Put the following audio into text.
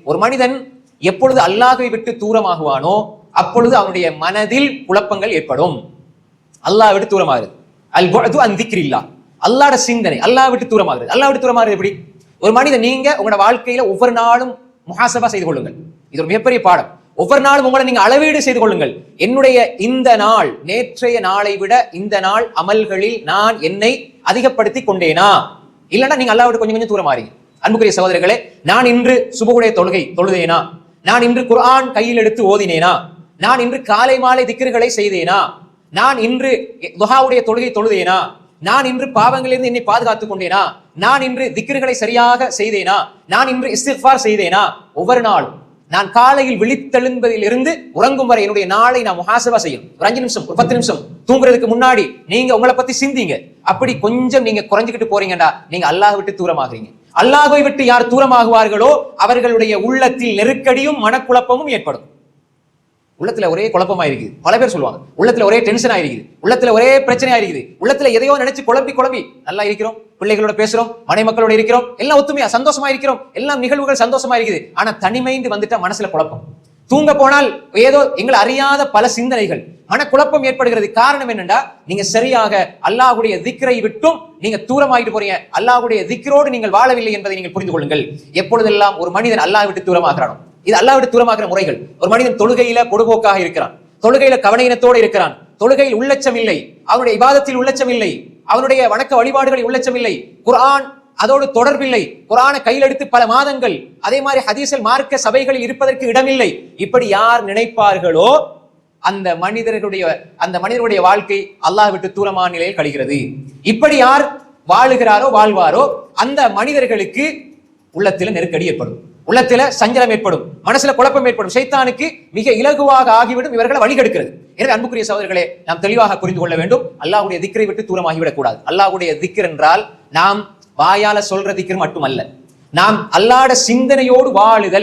ஒரு மனிதன் எப்பொழுது அல்லாஹ்வை விட்டு தூரமாகுவானோ அப்பொழுது அவனுடைய மனதில் குழப்பங்கள் ஏற்படும். அல்லாஹ் விட்டு தூரமாகுது. அல் புஅது அன் திக்ரில்லாஹ், அல்லாஹ்வுடைய சிந்தனை அல்லாஹ் விட்டு தூரமாகுது. அல்லாஹ் விட்டு தூரமாகுது எப்படி? ஒரு மனிதன் நீங்க உங்களோட வாழ்க்கையில ஒவ்வொரு நாளும் முஹாசபா செய்து கொள்ளுங்கள். இது ஒரு மிகப்பெரிய பாடம். ஒவ்வொரு நாளும் உங்களை நீங்க அளவீடு செய்து கொள்ளுங்கள். என்னுடைய இந்த நாள் நேற்றைய நாளை விட இந்த நாள் அமல்களில் நான் என்னை அதிகப்படுத்தி கொண்டேனா, இல்லைன்னா நீங்க அல்லாஹ் விட்டு கொஞ்சம் கொஞ்சம் தூரமாறீங்க. அன்புக்குரிய சகோதரர்களே, நான் இன்று சுபஹுடைய தொழுதேனா, நான் இன்று குர்ஆன் கையில் எடுத்து ஓதினேனா, நான் இன்று காலை மாலை திக்ருகளை செய்தேனா, நான் இன்று துஹாவுடைய தொழுதேனா, நான் இன்று பாவங்களிலிருந்து என்னை பாதுகாத்துக் கொண்டேனா, நான் இன்று திக்ருகளை சரியாக செய்தேனா, நான் இன்று இஸ்திக்ஃபார் செய்தேனா. ஒவ்வொரு நாளும் நான் காலையில் விழித்தெழும்பதில் இருந்து உறங்கும் வரை என்னுடைய நாளை நான் முஹாசபா செய்யும். ஒரு 5 நிமிஷம், ஒரு 10 நிமிஷம் தூங்குறதுக்கு முன்னாடி நீங்க உங்களை பத்தி சிந்திங்க. அப்படி கொஞ்சம் நீங்க குறைஞ்சுக்கிட்டு போறீங்கடா, நீங்க அல்லாஹ் விட்டு தூரமாகுறீங்க. அல்லாஹ்வை விட்டு யார் தூரமாகுவார்களோ அவர்களுடைய உள்ளத்தில் நெருக்கடியும் மனக்குழப்பமும் ஏற்படும். உள்ளத்துல ஒரே குழப்பமா இருக்குது. பல பேர் சொல்லுவாங்க, உள்ளத்துல ஒரே டென்ஷன் ஆயிருக்குது, உள்ளத்துல ஒரே பிரச்சனை ஆயிருக்குது, உள்ளத்துல எதையோ நினைச்சு குழப்பி நல்லா இருக்கிறோம், பிள்ளைகளோட பேசுறோம், மனை மக்களோட இருக்கிறோம், எல்லாம் ஒத்துமையா சந்தோஷமா இருக்கிறோம், எல்லாம் நிகழ்வுகள் சந்தோஷமா இருக்குது. ஆனா தனிமைந்து வந்துட்டா மனசுல குழப்பம். தூங்க போனால் ஏதோ எங்களை அறியாத பல சிந்தனைகள், மனக்குழப்பம் ஏற்படுகிறது. காரணம் என்னன்னா, நீங்க சரியாக அல்லாஹ்வுடைய திக்ரை விட்டும் நீங்க தூரமாகிட்டு போறீங்க. அல்லாஹ்வுடைய திக்ரோடு நீங்கள் வாழவில்லை என்பதை நீங்கள் புரிந்து கொள்ளுங்கள். எப்பொழுதெல்லாம் ஒரு மனிதன் அல்லாஹ் விட்டு தூரமாகிறானோ, இது அல்லாஹ் விட்டு தூரமாகிற முறைகள். ஒரு மனிதன் தொழுகையில பொடுபோக்காக இருக்கிறான், தொழுகையில கவனயீனத்தோடு இருக்கிறான், தொழுகையில் உள்ளச்சம் இல்லை, அவனுடைய இபாதத்தில் உள்ளச்சம் இல்லை, அவனுடைய வணக்க வழிபாடுகளில் உள்ளச்சம் இல்லை, குர்ஆன் அதோடு தொடர்பில்லை, குர்ஆனை கையில் எடுத்து பல மாதங்கள் அதே மாதிரி ஹதீஸில் மார்க்க சபைகளில் இருப்பதற்கு இடமில்லை, இப்படி யார் நினைப்பார்களோ அந்த மனிதருடைய வாழ்க்கை அல்லாஹ் விட்டு தூரமான நிலையில் கழிகிறது. இப்படி யார் வாழுகிறாரோ வாழ்வாரோ அந்த மனிதர்களுக்கு உள்ளத்தில நெருக்கடி ஏற்படும், உள்ளத்தில சஞ்சலம் ஏற்படும், மனசுல குழப்பம் ஏற்படும், ஷைத்தானுக்கு மிக இலகுவாக ஆகிவிடும் இவர்களை வழிகெடுக்கிறது. எனவே அன்புக்குரிய சகோதரர்களே, நாம் தெளிவாக புரிந்து கொள்ள வேண்டும், அல்லாஹ்வுடைய திக்ரை விட்டு தூரமாகிவிடக் கூடாது. அல்லாஹ்வுடைய திக்ர் என்றால் நாம் வாயால சொல்ற திக்ர் மட்டுமல்ல, நாம் அல்லாஹ்வுடைய சிந்தனையோடு வாழுதல்.